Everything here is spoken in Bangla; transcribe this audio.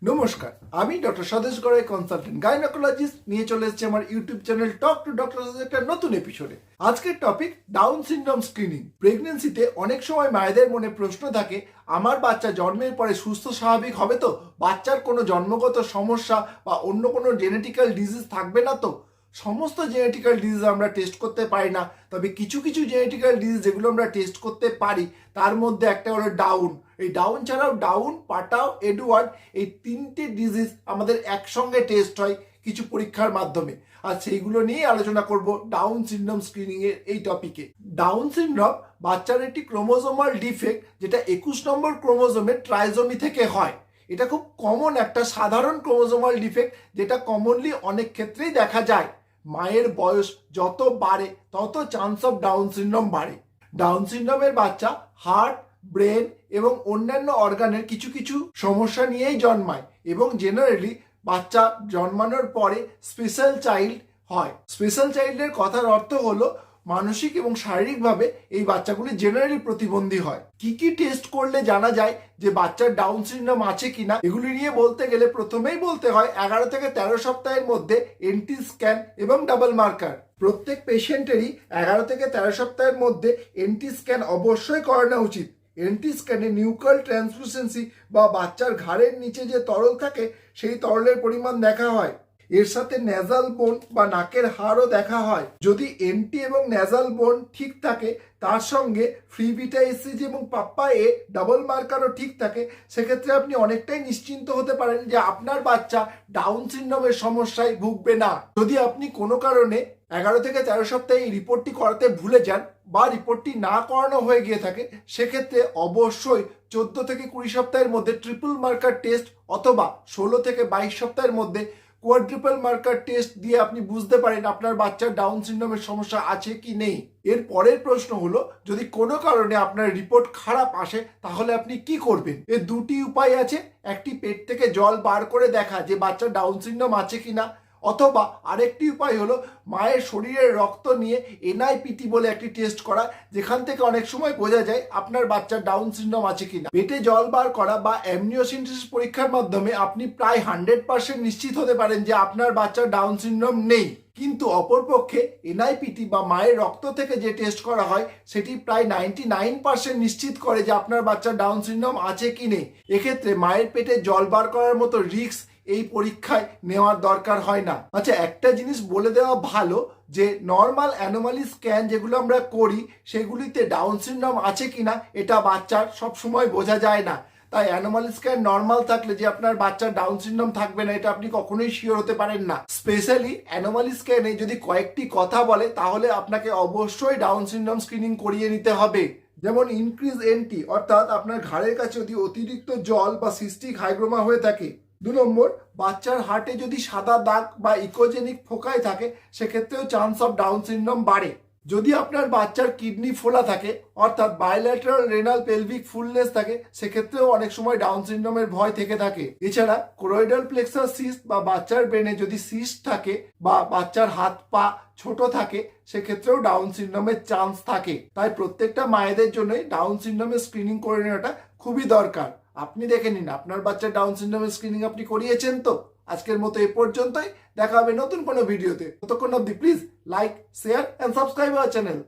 নমস্কার, আমি ডক্টর স্বদেশ গড়াই কনসালটেন্ট গাইনোকোলজিস্ট নিয়ে চলে এসেছি আমার YouTube channel talk to doctor একটা নতুন এপিসোডে। আজকের টপিক ডাউন সিনড্রোম স্ক্রিনিং। প্রেগনেন্সিতে অনেক সময় মায়েদের মনে প্রশ্ন থাকে, আমার বাচ্চা জন্মের পরে সুস্থ স্বাভাবিক হবে তো, বাচ্চার কোনো জন্মগত সমস্যা বা অন্য কোনো জেনেটিক্যাল ডিজিজ থাকবে না তো। সমস্ত জেনেটিক্যাল ডিজিজ আমরা টেস্ট করতে পারি না, তবে কিছু কিছু জেনেটিক্যাল ডিজিজ যেগুলো আমরা টেস্ট করতে পারি তার মধ্যে একটা হলো ডাউন। এই ডাউন ছাড়াও ডাউন, পাটাও, এডওয়ার্ড, এই তিনটে ডিজিজ আমাদের একসঙ্গে টেস্ট হয় কিছু পরীক্ষার মাধ্যমে। আর সেইগুলো নিয়ে আলোচনা করব ডাউন সিনড্রোম স্ক্রিনিং এর এই টপিকে। ডাউন সিনড্রোম বাচ্চার একটি ক্রোমোজোমাল ডিফেক্ট, যেটা 21 নম্বর ক্রোমোজোমের ট্রাইজোমি থেকে হয়। এটা খুব কমন একটা সাধারণ ক্রোমোজোমাল ডিফেক্ট, যেটা কমনলি অনেক ক্ষেত্রেই দেখা যায়। মায়ের বয়স যত বাড়ে তত চান্স অফ ডাউন সিনড্রোম বাড়ে। ডাউন সিনড্রোমের বাচ্চা হার্ট, ব্রেন এবং অন্যান্য অর্গানের কিছু কিছু সমস্যা নিয়েই জন্মায় এবং জেনারেলি বাচ্চা জন্মানোর পরে স্পেশাল চাইল্ড হয়। স্পেশাল চাইল্ডের কথার অর্থ হলো মানসিক এবং শারীরিকভাবে এই বাচ্চাগুলি জেনারেলি প্রতিবন্ধী হয়। কি কি টেস্ট করলে জানা যায় যে বাচ্চার ডাউন সিনড্রোম আছে কিনা, এগুলি নিয়ে বলতে গেলে প্রথমেই বলতে হয় 11 থেকে 13 সপ্তাহের মধ্যে এনটি স্ক্যান এবং ডাবল মার্কার। প্রত্যেক পেশেন্টেরই 11 থেকে 13 সপ্তাহের মধ্যে এনটি স্ক্যান অবশ্যই করানো উচিত। এনটি স্ক্যানে নিউক্লিয়ার ট্রান্সলুসেন্সি বা বাচ্চার ঘাড়ের নিচে যে তরল থাকে সেই তরলের পরিমাণ দেখা হয়। এর সাথে নেজাল বোন বা নাকের হাড়ও দেখা হয়। যদি এনটি এবং নেজাল বোন ঠিক থাকে, তার সঙ্গে ফ্রি বিটা এসিজি এবং পাপ্পা এ ডাবল মার্কারও ঠিক থাকে, সেক্ষেত্রে আপনি অনেকটাই নিশ্চিন্ত হতে পারেন যে আপনার বাচ্চা ডাউন সিনড্রোমের সমস্যায় ভুগবে না। যদি আপনি কোনো কারণে 11 থেকে 13 সপ্তাহে এই রিপোর্টটি করাতে ভুলে যান বা রিপোর্টটি না করানো হয়ে গিয়ে থাকে, সেক্ষেত্রে অবশ্যই 14 থেকে 20 সপ্তাহের মধ্যে ট্রিপল মার্কার টেস্ট অথবা 16 থেকে 22 সপ্তাহের মধ্যে কোয়াড্রিপল মার্কার টেস্ট দিয়ে আপনি বুঝতে পারেন আপনার বাচ্চার ডাউন সিনড্রোমের সমস্যা আছে কি নেই। এর পরের প্রশ্ন হলো, যদি কোনো কারণে আপনার রিপোর্ট খারাপ আসে তাহলে আপনি কি করবেন? এর দুটি উপায় আছে। একটি পেট থেকে জল বার করে দেখা যে বাচ্চার ডাউন সিনড্রোম আছে কিনা, অথবা আরেকটি উপায় হলো মায়ের শরীরের রক্ত নিয়ে এনআইপিটি বলে একটি টেস্ট করা, যেখান থেকে অনেক সময় বোঝা যায় আপনার বাচ্চার ডাউন সিনড্রোম আছে কিনা। পেটে জল বার করা বা অ্যামনিওসিন্থেসিস পরীক্ষার মাধ্যমে আপনি প্রায় 100% নিশ্চিত হতে পারেন যে আপনার বাচ্চার ডাউন সিনড্রোম নেই। কিন্তু অপরপক্ষে এনআইপিটি বা মায়ের রক্ত থেকে যে টেস্ট করা হয় সেটি প্রায় 99% নিশ্চিত করে যে আপনার বাচ্চার ডাউন সিনড্রোম আছে কি নেই। এক্ষেত্রে মায়ের পেটে জল বার করার মতো রিস্ক এই পরীক্ষায় নেওয়ার দরকার হয় না। আচ্ছা, একটা জিনিস বলে দেওয়া ভালো যে নর্মাল অ্যানোমালি স্ক্যান যেগুলো আমরা করি সেগুলিতে ডাউন সিনড্রোম আছে কিনা এটা বাচ্চার সবসময় বোঝা যায় না। তাই অ্যানোমালি স্ক্যান নর্মাল থাকলে যে আপনার বাচ্চার ডাউন সিনড্রোম থাকবে না, এটা আপনি কখনোই শিওর হতে পারেন না। স্পেশালি অ্যানোমালি স্ক্যানে যদি কয়েকটি কথা বলে তাহলে আপনাকে অবশ্যই ডাউন সিনড্রোম স্ক্রিনিং করিয়ে নিতে হবে। যেমন ইনক্রিজ এনটি, অর্থাৎ আপনার ঘাড়ের কাছে যদি অতিরিক্ত জল বা সিস্টিক হাইগ্রোমা হয়ে থাকে। 2 নম্বর, বাচ্চার হার্টে যদি সাদা দাগ বা ইকোজেনিক ফোকাই থাকে, সেক্ষেত্রেও চান্স অফ ডাউন সিনড্রোম বাড়ে। যদি আপনার বাচ্চার কিডনি ফোলা থাকে, অর্থাৎ বায়োল্যাটারাল রেনাল পেলভিক ফুলনেস থাকে, সেক্ষেত্রেও অনেক সময় ডাউন সিনড্রোমের ভয় থেকে থাকে। এছাড়া কোরয়েডাল প্লেক্সাস সিস্ট বা বাচ্চার ব্রেনে যদি সিস্ট থাকে বা বাচ্চার হাত পা ছোট থাকে, সেক্ষেত্রেও ডাউন সিনড্রোমের চান্স থাকে। তাই প্রত্যেকটা মায়েদের জন্যই ডাউন সিনড্রোমের স্ক্রিনিং করে নেওয়াটা খুবই দরকার। আপনি দেখে নিন আপনার বাচ্চার ডাউন সিনড্রোমের স্ক্রিনিং আপনি করিয়েছেন তো। আজকের মতো এ পর্যন্তই, দেখা হবে নতুন কোনো ভিডিওতে। ততক্ষণ অবধি please like, share and subscribe our channel.